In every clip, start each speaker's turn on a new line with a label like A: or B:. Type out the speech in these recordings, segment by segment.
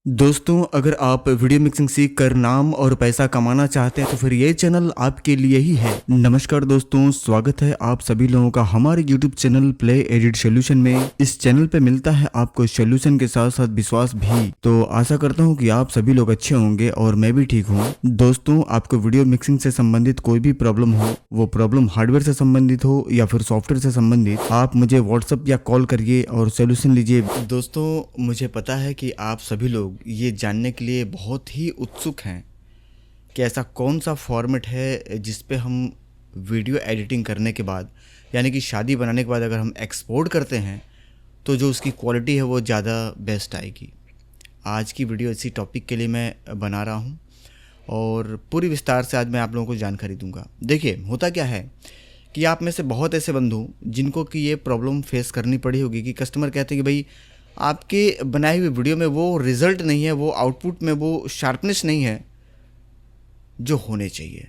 A: दोस्तों, अगर आप वीडियो मिक्सिंग सीख कर नाम और पैसा कमाना चाहते हैं तो फिर ये चैनल आपके लिए ही है। नमस्कार दोस्तों, स्वागत है आप सभी लोगों का हमारे YouTube channel play edit solution में। इस चैनल पे मिलता है आपको सोल्यूशन के साथ साथ विश्वास भी। तो आशा करता हूँ कि आप सभी लोग अच्छे होंगे और मैं भी ठीक हूँ। दोस्तों, आपको वीडियो मिक्सिंग से संबंधित कोई भी प्रॉब्लम हो, वो प्रॉब्लम हार्डवेयर से संबंधित हो या फिर सॉफ्टवेयर से संबंधित, आप मुझे व्हाट्सएप या कॉल करिए और सोल्यूशन लीजिए। दोस्तों, मुझे पता है कि आप सभी लोग ये जानने के लिए बहुत ही उत्सुक हैं कि ऐसा कौन सा फॉर्मेट है जिस पे हम वीडियो एडिटिंग करने के बाद, यानी कि शादी बनाने के बाद अगर हम एक्सपोर्ट करते हैं तो जो उसकी क्वालिटी है वो ज़्यादा बेस्ट आएगी। आज की वीडियो इसी टॉपिक के लिए मैं बना रहा हूँ और पूरी विस्तार से आज मैं आप लोगों को जानकारी दूंगा। देखिए, होता क्या है कि आप में से बहुत ऐसे बंधु जिनको कि ये प्रॉब्लम फेस करनी पड़ी होगी कि कस्टमर कहते हैं कि भाई आपके बनाए हुए वीडियो में वो रिज़ल्ट नहीं है, वो आउटपुट में वो शार्पनेस नहीं है जो होने चाहिए।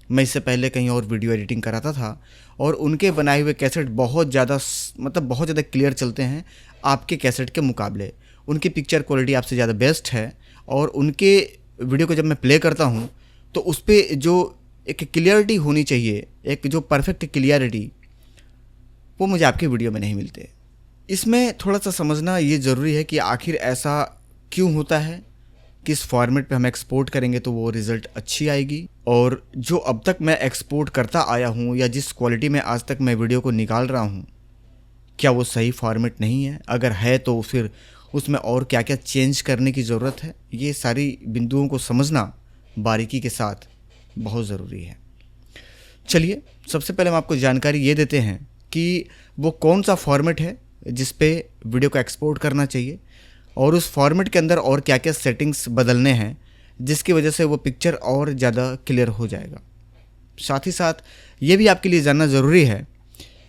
A: मैं इससे पहले कहीं और वीडियो एडिटिंग कराता था और उनके बनाए हुए कैसेट बहुत ज़्यादा बहुत ज़्यादा क्लियर चलते हैं आपके कैसेट के मुकाबले। उनकी पिक्चर क्वालिटी आपसे ज़्यादा बेस्ट है और उनके वीडियो को जब मैं प्ले करता हूँ तो उस पर जो एक क्लियरिटी होनी चाहिए, एक जो परफेक्ट क्लियरिटी, वो मुझे आपके वीडियो में नहीं मिलते। इसमें थोड़ा सा समझना ये ज़रूरी है कि आखिर ऐसा क्यों होता है, किस फॉर्मेट पे हम एक्सपोर्ट करेंगे तो वो रिज़ल्ट अच्छी आएगी, और जो अब तक मैं एक्सपोर्ट करता आया हूँ या जिस क्वालिटी में आज तक मैं वीडियो को निकाल रहा हूँ, क्या वो सही फॉर्मेट नहीं है? अगर है तो फिर उसमें और क्या क्या चेंज करने की ज़रूरत है, ये सारी बिंदुओं को समझना बारीकी के साथ बहुत ज़रूरी है। चलिए, सबसे पहले हम आपको जानकारी ये देते हैं कि वो कौन सा फॉर्मेट है जिस पे वीडियो को एक्सपोर्ट करना चाहिए और उस फॉर्मेट के अंदर और क्या क्या सेटिंग्स बदलने हैं जिसकी वजह से वो पिक्चर और ज़्यादा क्लियर हो जाएगा। साथ ही साथ ये भी आपके लिए जानना ज़रूरी है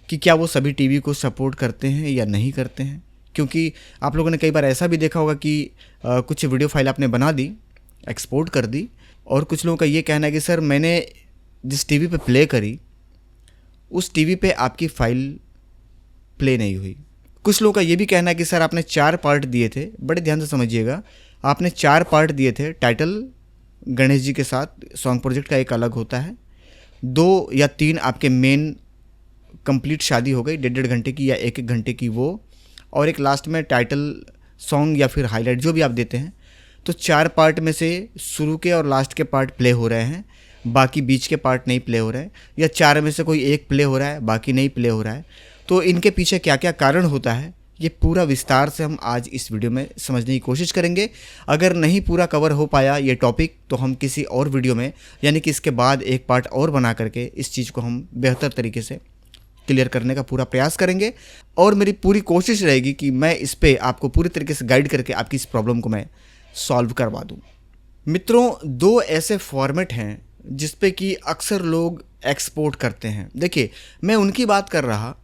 A: कि क्या वो सभी टीवी को सपोर्ट करते हैं या नहीं करते हैं, क्योंकि आप लोगों ने कई बार ऐसा भी देखा होगा कि कुछ वीडियो फाइल आपने बना दी, एक्सपोर्ट कर दी, और कुछ लोगों का ये कहना है कि सर मैंने जिस टीवी पे प्ले करी उस टीवी पे आपकी फ़ाइल प्ले नहीं हुई। कुछ लोगों का ये भी कहना है कि सर आपने 4 पार्ट दिए थे, बड़े ध्यान से समझिएगा, आपने 4 पार्ट दिए थे। टाइटल गणेश जी के साथ सॉन्ग प्रोजेक्ट का एक अलग होता है, 2 या 3 आपके मेन कंप्लीट शादी हो गई 1.5 घंटे की या 1-1 घंटे की वो, और एक लास्ट में टाइटल सॉन्ग या फिर हाईलाइट जो भी आप देते हैं। तो 4 पार्ट में से शुरू के और लास्ट के पार्ट प्ले हो रहे हैं, बाकी बीच के पार्ट नहीं प्ले हो रहे हैं, या 4 में से कोई एक प्ले हो रहा है बाकी नहीं प्ले हो रहा है। तो इनके पीछे क्या क्या कारण होता है, ये पूरा विस्तार से हम आज इस वीडियो में समझने की कोशिश करेंगे। अगर नहीं पूरा कवर हो पाया ये टॉपिक तो हम किसी और वीडियो में, यानी कि इसके बाद एक पार्ट और बना करके इस चीज़ को हम बेहतर तरीके से क्लियर करने का पूरा प्रयास करेंगे, और मेरी पूरी कोशिश रहेगी कि मैं इस पर आपको पूरी तरीके से गाइड करके आपकी इस प्रॉब्लम को मैं सॉल्व करवा दूँ। मित्रों, 2 ऐसे फॉर्मेट हैं जिस पे कि अक्सर लोग एक्सपोर्ट करते हैं। देखिए, मैं उनकी बात कर रहा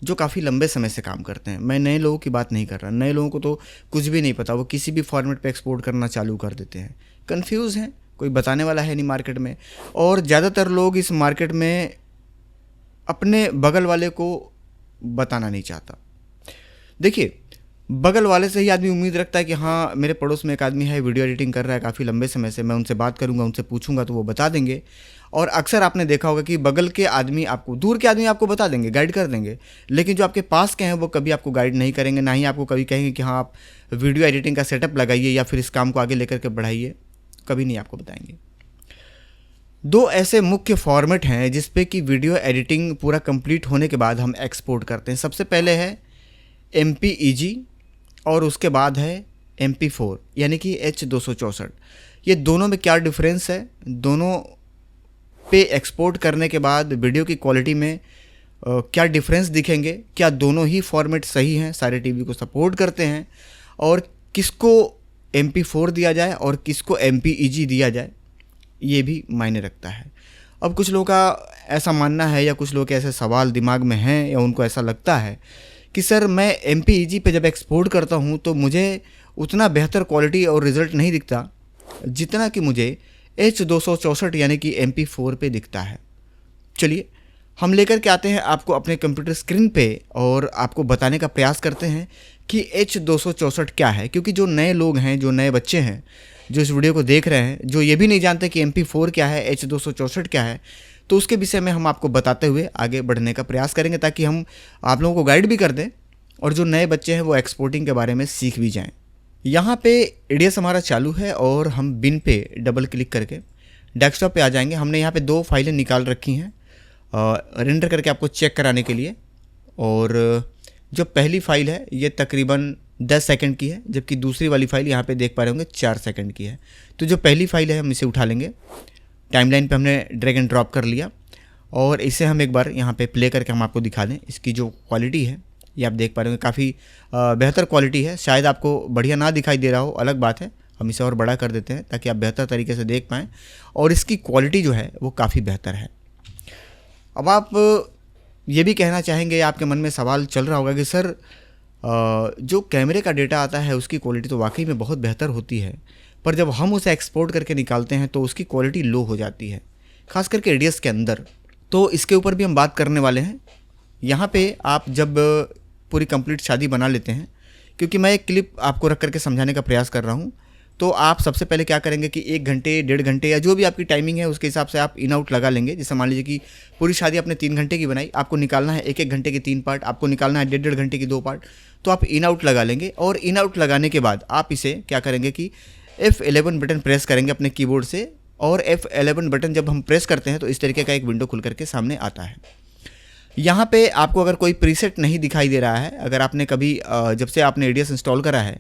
A: जो काफ़ी लंबे समय से काम करते हैं, मैं नए लोगों की बात नहीं कर रहा। नए लोगों को तो कुछ भी नहीं पता, वो किसी भी फॉर्मेट पे एक्सपोर्ट करना चालू कर देते हैं, कंफ्यूज हैं, कोई बताने वाला है नहीं मार्केट में, और ज़्यादातर लोग इस मार्केट में अपने बगल वाले को बताना नहीं चाहता। देखिए, बगल वाले से ही आदमी उम्मीद रखता है कि हाँ, मेरे पड़ोस में एक आदमी है, वीडियो एडिटिंग कर रहा है काफ़ी लंबे समय से, मैं उनसे बात करूँगा, उनसे पूछूंगा तो वो बता देंगे। और अक्सर आपने देखा होगा कि बगल के आदमी आपको, दूर के आदमी आपको बता देंगे, गाइड कर देंगे, लेकिन जो आपके पास के हैं वो कभी आपको गाइड नहीं करेंगे, ना ही आपको कभी कहेंगे कि हाँ आप वीडियो एडिटिंग का सेटअप लगाइए या फिर इस काम को आगे लेकर के बढ़ाइए, कभी नहीं आपको बताएंगे। 2 ऐसे मुख्य फॉर्मेट हैं जिस पे कि वीडियो एडिटिंग पूरा कंप्लीट होने के बाद हम एक्सपोर्ट करते हैं। सबसे पहले है MPEG और उसके बाद है MP4 यानी कि H264। ये दोनों में क्या डिफरेंस है, दोनों पे एक्सपोर्ट करने के बाद वीडियो की क्वालिटी में क्या डिफरेंस दिखेंगे, क्या दोनों ही फॉर्मेट सही हैं, सारे टीवी को सपोर्ट करते हैं, और किसको MP4 दिया जाए और किसको MPEG दिया जाए, ये भी मायने रखता है। अब कुछ लोगों का ऐसा मानना है या कुछ लोग के ऐसे सवाल दिमाग में हैं या उनको ऐसा लगता है कि सर मैं MPEG पे जब एक्सपोर्ट करता हूँ तो मुझे उतना बेहतर क्वालिटी और रिज़ल्ट नहीं दिखता जितना कि मुझे H264 यानी कि MP4 पे दिखता है। चलिए, हम लेकर के आते हैं आपको अपने कंप्यूटर स्क्रीन पे और आपको बताने का प्रयास करते हैं कि H264 क्या है, क्योंकि जो नए लोग हैं, जो नए बच्चे हैं, जो इस वीडियो को देख रहे हैं, जो ये भी नहीं जानते कि MP4 क्या है, H264 क्या है, तो उसके विषय में हम आपको बताते हुए आगे बढ़ने का प्रयास करेंगे, ताकि हम आप लोगों को गाइड भी कर दें और जो नए बच्चे हैं वो एक्सपोर्टिंग के बारे में सीख भी जाएं। यहाँ पे एडीएस हमारा चालू है और हम बिन पे डबल क्लिक करके डेस्कटॉप पे आ जाएंगे। हमने यहाँ पे 2 फाइलें निकाल रखी हैं रेंडर करके आपको चेक कराने के लिए। और जो पहली फ़ाइल है ये तकरीबन 10 सेकंड की है, जबकि दूसरी वाली फ़ाइल यहाँ पे देख पा रहे होंगे 4 सेकंड की है। तो जो पहली फ़ाइल है हम इसे उठा लेंगे, टाइमलाइन पे हमने ड्रैग एंड ड्रॉप कर लिया और इसे हम एक बार यहाँ पे प्ले करके हम आपको दिखा दें। इसकी जो क्वालिटी है ये आप देख पा रहे होंगे, काफ़ी बेहतर क्वालिटी है। शायद आपको बढ़िया ना दिखाई दे रहा हो, अलग बात है, हम इसे और बड़ा कर देते हैं ताकि आप बेहतर तरीके से देख पाएँ। और इसकी क्वालिटी जो है वो काफ़ी बेहतर है। अब आप ये भी कहना चाहेंगे, आपके मन में सवाल चल रहा होगा कि सर जो कैमरे का डेटा आता है उसकी क्वालिटी तो वाकई में बहुत बेहतर होती है, पर जब हम उसे एक्सपोर्ट करके निकालते हैं तो उसकी क्वालिटी लो हो जाती है, खास करके एडीएस के अंदर। तो इसके ऊपर भी हम बात करने वाले हैं। यहाँ पे आप जब पूरी कंप्लीट शादी बना लेते हैं, क्योंकि मैं एक क्लिप आपको रख करके समझाने का प्रयास कर रहा हूँ, तो आप सबसे पहले क्या करेंगे कि 1 घंटे 1.5 घंटे या जो भी आपकी टाइमिंग है उसके हिसाब से आप इन आउट लगा लेंगे। जैसे मान लीजिए कि पूरी शादी आपने 3 घंटे की बनाई, आपको निकालना है 1-1 घंटे के 3 पार्ट, आपको निकालना है 1.5 घंटे की 2 पार्ट, तो आप इन आउट लगा लेंगे। और इन आउट लगाने के बाद आप इसे क्या करेंगे कि F11 बटन प्रेस करेंगे अपने कीबोर्ड से। और F11 बटन जब हम प्रेस करते हैं तो इस तरीके का एक विंडो खुल करके सामने आता है। यहाँ पे आपको अगर कोई प्रीसेट नहीं दिखाई दे रहा है, अगर आपने कभी जब से आपने एडीएस इंस्टॉल करा है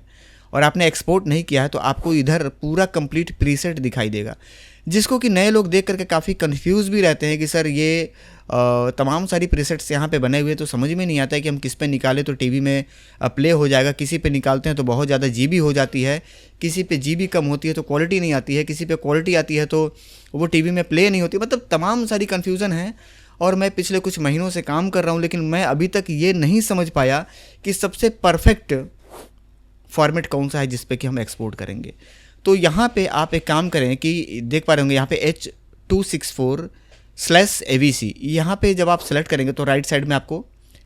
A: और आपने एक्सपोर्ट नहीं किया है, तो आपको इधर पूरा कंप्लीट प्रीसेट दिखाई देगा, जिसको कि नए लोग देख करके काफ़ी कंफ्यूज भी रहते हैं कि सर ये तमाम सारी प्रीसेट्स यहाँ पे बने हुए हैं, तो समझ में नहीं आता है कि हम किस पे निकालें तो टीवी में प्ले हो जाएगा। किसी पे निकालते हैं तो बहुत ज़्यादा जीबी हो जाती है, किसी पे जीबी कम होती है तो क्वालिटी नहीं आती है, किसी पे क्वालिटी आती है तो वो टीवी में प्ले नहीं होती। मतलब तमाम सारी कन्फ्यूज़न है। और मैं पिछले कुछ महीनों से काम कर रहा हूँ, लेकिन मैं अभी तक ये नहीं समझ पाया कि सबसे परफेक्ट फॉर्मेट कौन सा है जिस पे कि हम एक्सपोर्ट करेंगे। तो यहाँ पे आप एक काम करें कि देख पा रहे होंगे यहाँ पे H264/AVC, यहाँ पे जब आप सेलेक्ट करेंगे तो राइट साइड में आपको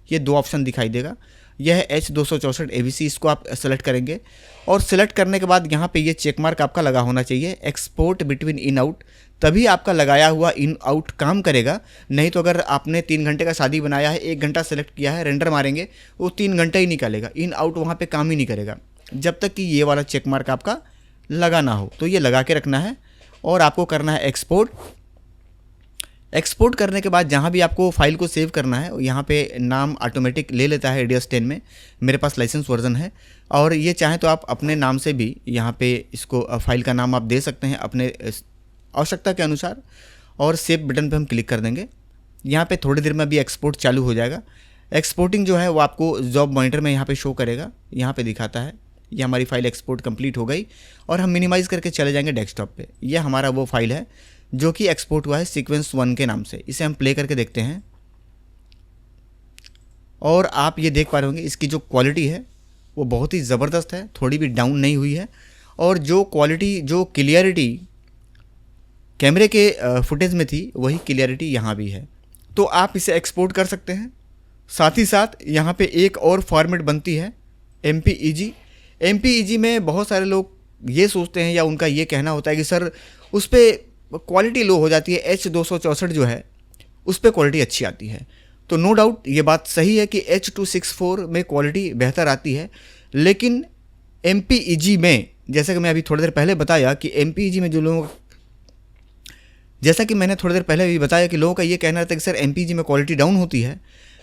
A: ये 2 ऑप्शन दिखाई देगा। यह है H264/AVC, इसको आप सेलेक्ट करेंगे और सेलेक्ट करने के बाद यहाँ पे ये चेक मार्क आपका लगा होना चाहिए, एक्सपोर्ट बिटवीन इन आउट, तभी आपका लगाया हुआ इन आउट काम करेगा। नहीं तो अगर आपने 3 घंटे का शादी बनाया है, 1 घंटा सेलेक्ट किया है, रेंडर मारेंगे, वो 3 घंटा ही निकालेगा, इन आउट वहाँ पे काम ही नहीं करेगा जब तक कि ये वाला चेक मार्क आपका लगा ना हो। तो ये लगा के रखना है और आपको करना है एक्सपोर्ट। एक्सपोर्ट करने के बाद जहाँ भी आपको फाइल को सेव करना है, यहाँ पे नाम ऑटोमेटिक ले लेता है एडीएस 10 में, मेरे पास लाइसेंस वर्जन है। और ये चाहें तो आप अपने नाम से भी यहाँ पे इसको फाइल का नाम आप दे सकते हैं अपने आवश्यकता के अनुसार। और सेव बटन पे हम क्लिक कर देंगे। यहाँ पे थोड़ी देर में अभी एक्सपोर्ट चालू हो जाएगा। एक्सपोर्टिंग जो है वो आपको जॉब मॉनिटर में यहाँ पे शो करेगा, यहाँ पे दिखाता है ये हमारी फ़ाइल एक्सपोर्ट कंप्लीट हो गई। और हम मिनिमाइज़ करके चले जाएंगे डेस्कटॉप पे। ये हमारा वो फाइल है जो कि एक्सपोर्ट हुआ है सीक्वेंस 1 के नाम से। इसे हम प्ले करके देखते हैं और आप ये देख पा रहे होंगे इसकी जो क्वालिटी है वो बहुत ही ज़बरदस्त है, थोड़ी भी डाउन नहीं हुई है। और जो क्वालिटी, जो क्लियरिटी कैमरे के फुटेज में थी, वही क्लियरिटी यहाँ भी है। तो आप इसे एक्सपोर्ट कर सकते हैं। साथ ही साथ यहाँ पे एक और फॉर्मेट बनती है MPEG। MPEG में बहुत सारे लोग ये सोचते हैं या उनका ये कहना होता है कि सर उस पर क्वालिटी लो हो जाती है, H264 जो है उस पर क्वालिटी अच्छी आती है। तो नो डाउट ये बात सही है कि H264 में क्वालिटी बेहतर आती है, लेकिन MPEG में, जैसा कि मैं अभी थोड़ी देर पहले बताया कि MPEG में जो लोगों, जैसा कि मैंने थोड़ी देर पहले भी बताया कि लोगों का ये कहना रहता है कि सर MPEG में क्वालिटी डाउन होती है,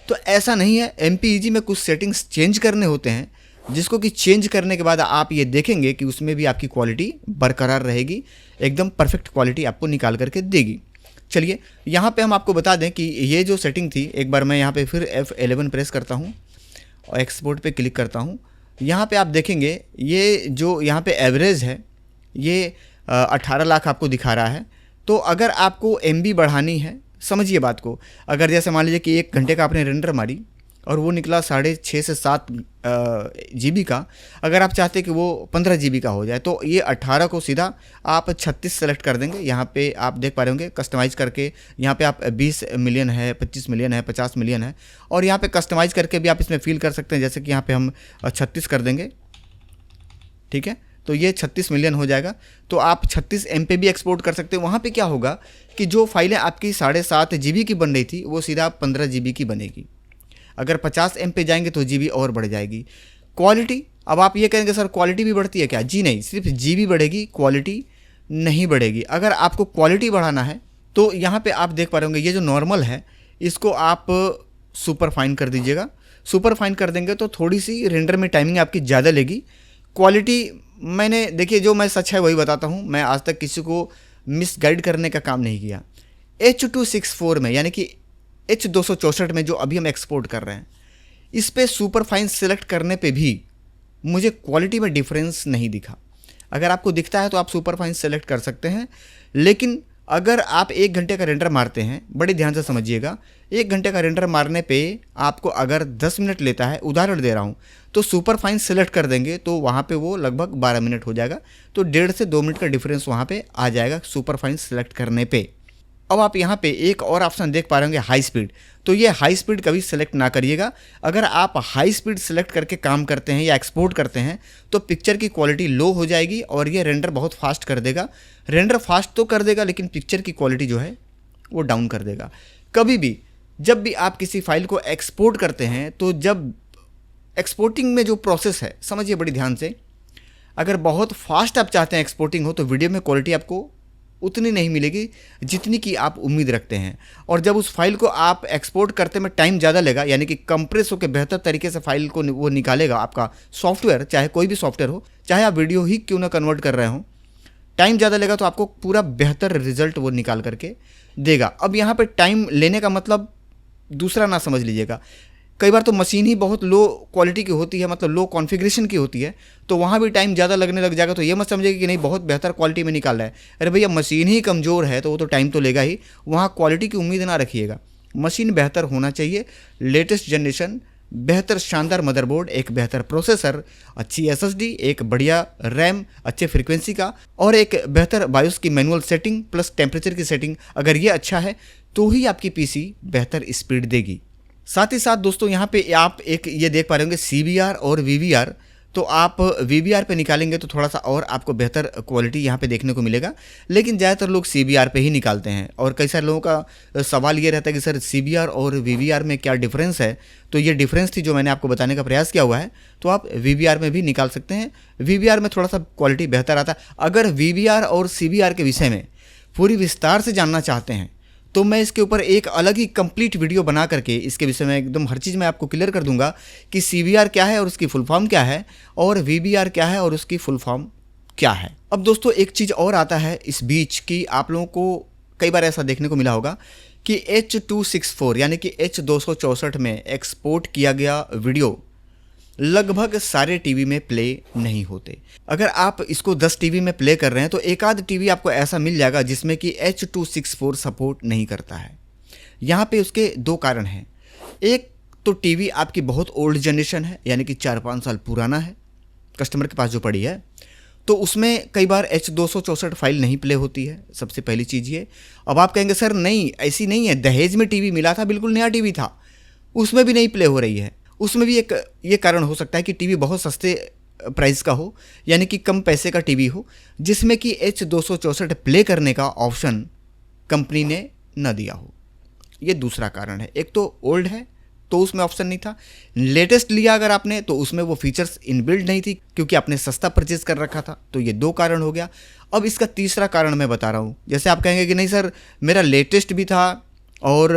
A: तो ऐसा नहीं है। MPEG में कुछ सेटिंग्स चेंज करने होते हैं, जिसको कि चेंज करने के बाद आप ये देखेंगे कि उसमें भी आपकी क्वालिटी बरकरार रहेगी, एकदम परफेक्ट क्वालिटी आपको निकाल करके देगी। चलिए यहाँ पे हम आपको बता दें कि ये जो सेटिंग थी, एक बार मैं यहाँ पे फिर F11 प्रेस करता हूँ और एक्सपोर्ट पे क्लिक करता हूँ। यहाँ पे आप देखेंगे ये जो यहाँ पे एवरेज है ये 18 लाख आपको दिखा रहा है। तो अगर आपको MB बढ़ानी है, समझिए बात को, अगर जैसे मान लीजिए कि 1 घंटे का आपने रेंडर मारी और वो निकला 6.5 से 7 GB का। अगर आप चाहते हैं कि वो 15 GB का हो जाए तो ये 18 को सीधा आप 36 सेलेक्ट कर देंगे। यहाँ पे आप देख पा रहे होंगे कस्टमाइज़ करके, यहाँ पे आप 20 मिलियन है, 25 मिलियन है, 50 मिलियन है, और यहाँ पे कस्टमाइज़ करके भी आप इसमें फिल कर सकते हैं। जैसे कि यहाँ पे हम 36 कर देंगे, ठीक है, तो ये 36 मिलियन हो जाएगा। तो आप 36 MB पे भी एक्सपोर्ट कर सकते हैं। वहाँ पे क्या होगा कि जो फाइलें आपकी 7.5 GB की बन रही थी वो सीधा 15 GB की बनेगी। अगर 50 MB पे जाएंगे तो GB और बढ़ जाएगी। क्वालिटी, अब आप ये कहेंगे सर क्वालिटी भी बढ़ती है क्या? जी नहीं, सिर्फ GB बढ़ेगी, क्वालिटी नहीं बढ़ेगी। अगर आपको क्वालिटी बढ़ाना है तो यहाँ पे आप देख पा रहे होंगे ये जो नॉर्मल है इसको आप सुपर फाइन कर दीजिएगा। सुपर फाइन कर देंगे तो थोड़ी सी रेंडर में टाइमिंग आपकी ज़्यादा लेगी। क्वालिटी मैंने, देखिए जो मैं सच है वही बताता हूँ, मैं आज तक किसी को मिसगाइड करने का काम नहीं किया। H264 में यानी कि H264 में जो अभी हम एक्सपोर्ट कर रहे हैं, इस पे सुपर फाइन सेलेक्ट करने पे भी मुझे क्वालिटी में डिफरेंस नहीं दिखा। अगर आपको दिखता है तो आप सुपर फाइन सेलेक्ट कर सकते हैं, लेकिन अगर आप 1 घंटे का रेंडर मारते हैं, बड़े ध्यान से समझिएगा, 1 घंटे का रेंडर मारने पे आपको अगर 10 मिनट लेता है, उदाहरण दे रहा हूँ, तो सुपर फाइन सेलेक्ट कर देंगे तो वहाँ पे वो लगभग 12 मिनट हो जाएगा। तो 1.5 से 2 मिनट का डिफरेंस वहाँ पे आ जाएगा सुपर फाइन सेलेक्ट करने पे। अब आप यहाँ पे एक और ऑप्शन देख पा रहे होंगे, हाई स्पीड। तो ये हाई स्पीड कभी सेलेक्ट ना करिएगा। अगर आप हाई स्पीड सेलेक्ट करके काम करते हैं या एक्सपोर्ट करते हैं तो पिक्चर की क्वालिटी लो हो जाएगी और ये रेंडर बहुत फास्ट कर देगा। रेंडर फास्ट तो कर देगा लेकिन पिक्चर की क्वालिटी जो है वो डाउन कर देगा। कभी भी जब भी आप किसी फाइल को एक्सपोर्ट करते हैं तो जब एक्सपोर्टिंग में जो प्रोसेस है समझिए बड़ी ध्यान से, अगर बहुत फास्ट आप चाहते हैं एक्सपोर्टिंग हो तो वीडियो में क्वालिटी आपको उतनी नहीं मिलेगी जितनी की आप उम्मीद रखते हैं। और जब उस फाइल को आप एक्सपोर्ट करते में टाइम ज़्यादा लेगा, यानी कि कंप्रेस होकर बेहतर तरीके से फाइल को वो निकालेगा आपका सॉफ्टवेयर, चाहे कोई भी सॉफ्टवेयर हो, चाहे आप वीडियो ही क्यों ना कन्वर्ट कर रहे हो, टाइम ज़्यादा लेगा तो आपको पूरा बेहतर रिजल्ट वो निकाल करके देगा। अब यहाँ पर टाइम लेने का मतलब दूसरा ना समझ लीजिएगा। कई बार तो मशीन ही बहुत लो क्वालिटी की होती है, मतलब लो कॉन्फ़िगरेशन की होती है, तो वहाँ भी टाइम ज़्यादा लगने लग जाएगा। तो ये मत समझिए कि नहीं बहुत बेहतर क्वालिटी में निकाल रहा है। अरे भैया मशीन ही कमज़ोर है तो वो तो टाइम तो लेगा ही, वहाँ क्वालिटी की उम्मीद ना रखिएगा। मशीन बेहतर होना चाहिए, लेटेस्ट जनरेशन, बेहतर शानदार मदरबोर्ड, एक बेहतर प्रोसेसर, अच्छी SSD, एक बढ़िया रैम, अच्छे फ्रीक्वेंसी का, और एक बेहतर बायोस की मैनुअल सेटिंग प्लस टेम्परेचर की सेटिंग, अगर ये अच्छा है तो ही आपकी PC बेहतर स्पीड देगी। साथ ही साथ दोस्तों यहाँ पे आप एक ये देख पा रहे होंगे CBR और VBR। तो आप VBR पे निकालेंगे तो थोड़ा सा और आपको बेहतर क्वालिटी यहाँ पे देखने को मिलेगा, लेकिन ज़्यादातर लोग CBR पे ही निकालते हैं। और कई सारे लोगों का सवाल ये रहता है कि सर CBR और VBR में क्या डिफरेंस है। तो ये डिफरेंस थी जो मैंने आपको बताने का प्रयास किया हुआ है। तो आप VBR में भी निकाल सकते हैं, VBR में थोड़ा सा क्वालिटी बेहतर आता है। अगर VBR और CBR के विषय में पूरी विस्तार से जानना चाहते हैं तो मैं इसके ऊपर एक अलग ही कंप्लीट वीडियो बना करके इसके विषय में एकदम हर चीज़ मैं आपको क्लियर कर दूंगा कि CBR क्या है और उसकी फुल फॉर्म क्या है, और VBR क्या है और उसकी फुल फॉर्म क्या है। अब दोस्तों एक चीज़ और आता है इस बीच कि आप लोगों को कई बार ऐसा देखने को मिला होगा कि H264 यानी कि H264 में एक्सपोर्ट किया गया वीडियो लगभग सारे टीवी में प्ले नहीं होते। अगर आप इसको 10 टीवी में प्ले कर रहे हैं तो एक आध टीवी आपको ऐसा मिल जाएगा जिसमें कि H264 सपोर्ट नहीं करता है। यहाँ पे उसके 2 कारण हैं। एक तो टीवी आपकी बहुत ओल्ड जनरेशन है, यानी कि 4-5 साल पुराना है, कस्टमर के पास जो पड़ी है, तो उसमें कई बार H264 फाइल नहीं प्ले होती है। सबसे पहली चीज़ ये। अब आप कहेंगे सर नहीं ऐसी नहीं है, दहेज में टीवी मिला था, बिल्कुल नया टीवी था, उसमें भी नहीं प्ले हो रही है। उसमें भी एक ये कारण हो सकता है कि टीवी बहुत सस्ते प्राइस का हो, यानी कि कम पैसे का टीवी हो, जिसमें कि H264 प्ले करने का ऑप्शन कंपनी ने न दिया हो। ये दूसरा कारण है। एक तो ओल्ड है तो उसमें ऑप्शन नहीं था, लेटेस्ट लिया अगर आपने तो उसमें वो फीचर्स इनबिल्ड नहीं थी क्योंकि आपने सस्ता परचेज कर रखा था। तो ये 2 कारण हो गया। अब इसका तीसरा कारण मैं बता रहा हूँ। जैसे आप कहेंगे कि नहीं सर मेरा लेटेस्ट भी था और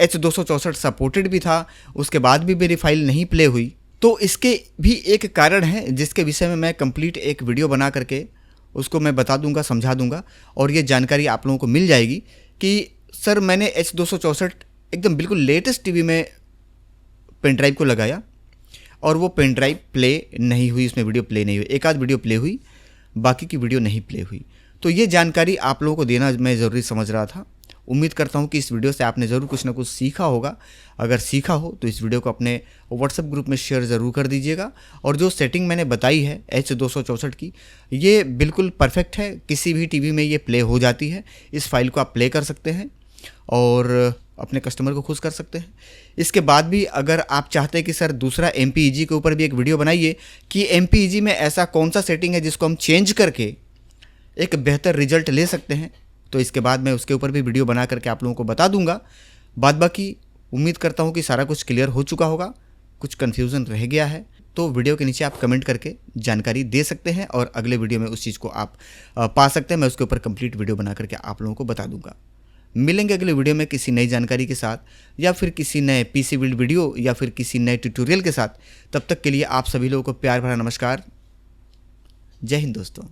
A: H264 सपोर्टेड भी था, उसके बाद भी मेरी फाइल नहीं प्ले हुई, तो इसके भी एक कारण है जिसके विषय में मैं कंप्लीट एक वीडियो बना करके उसको मैं बता दूंगा, समझा दूंगा, और ये जानकारी आप लोगों को मिल जाएगी कि सर मैंने H264 एकदम बिल्कुल लेटेस्ट टीवी में पेन ड्राइव को लगाया और वो पेन ड्राइव प्ले नहीं हुई, उसमें वीडियो प्ले नहीं हुई, एक आध वीडियो प्ले हुई, बाकी की वीडियो नहीं प्ले हुई। तो ये जानकारी आप लोगों को देना मैं ज़रूरी समझ रहा था। उम्मीद करता हूँ कि इस वीडियो से आपने ज़रूर कुछ ना कुछ सीखा होगा। अगर सीखा हो तो इस वीडियो को अपने व्हाट्सएप ग्रुप में शेयर ज़रूर कर दीजिएगा। और जो सेटिंग मैंने बताई है H264 की, ये बिल्कुल परफेक्ट है, किसी भी टीवी में ये प्ले हो जाती है। इस फाइल को आप प्ले कर सकते हैं और अपने कस्टमर को खुश कर सकते हैं। इसके बाद भी अगर आप चाहते हैं कि सर दूसरा MPEG के ऊपर भी एक वीडियो बनाइए कि MPEG में ऐसा कौन सा सेटिंग है जिसको हम चेंज करके एक बेहतर रिजल्ट ले सकते हैं, तो इसके बाद मैं उसके ऊपर भी वीडियो बना करके आप लोगों को बता दूंगा। बाद बाकी उम्मीद करता हूं कि सारा कुछ क्लियर हो चुका होगा। कुछ कन्फ्यूज़न रह गया है तो वीडियो के नीचे आप कमेंट करके जानकारी दे सकते हैं और अगले वीडियो में उस चीज़ को आप पा सकते हैं। मैं उसके ऊपर कंप्लीट वीडियो बना करके आप लोगों को बता दूंगा। मिलेंगे अगले वीडियो में किसी नई जानकारी के साथ, या फिर किसी नए PC बिल्ड वीडियो, या फिर किसी नए ट्यूटोरियल के साथ। तब तक के लिए आप सभी लोगों को प्यार भरा नमस्कार। जय हिंद दोस्तों।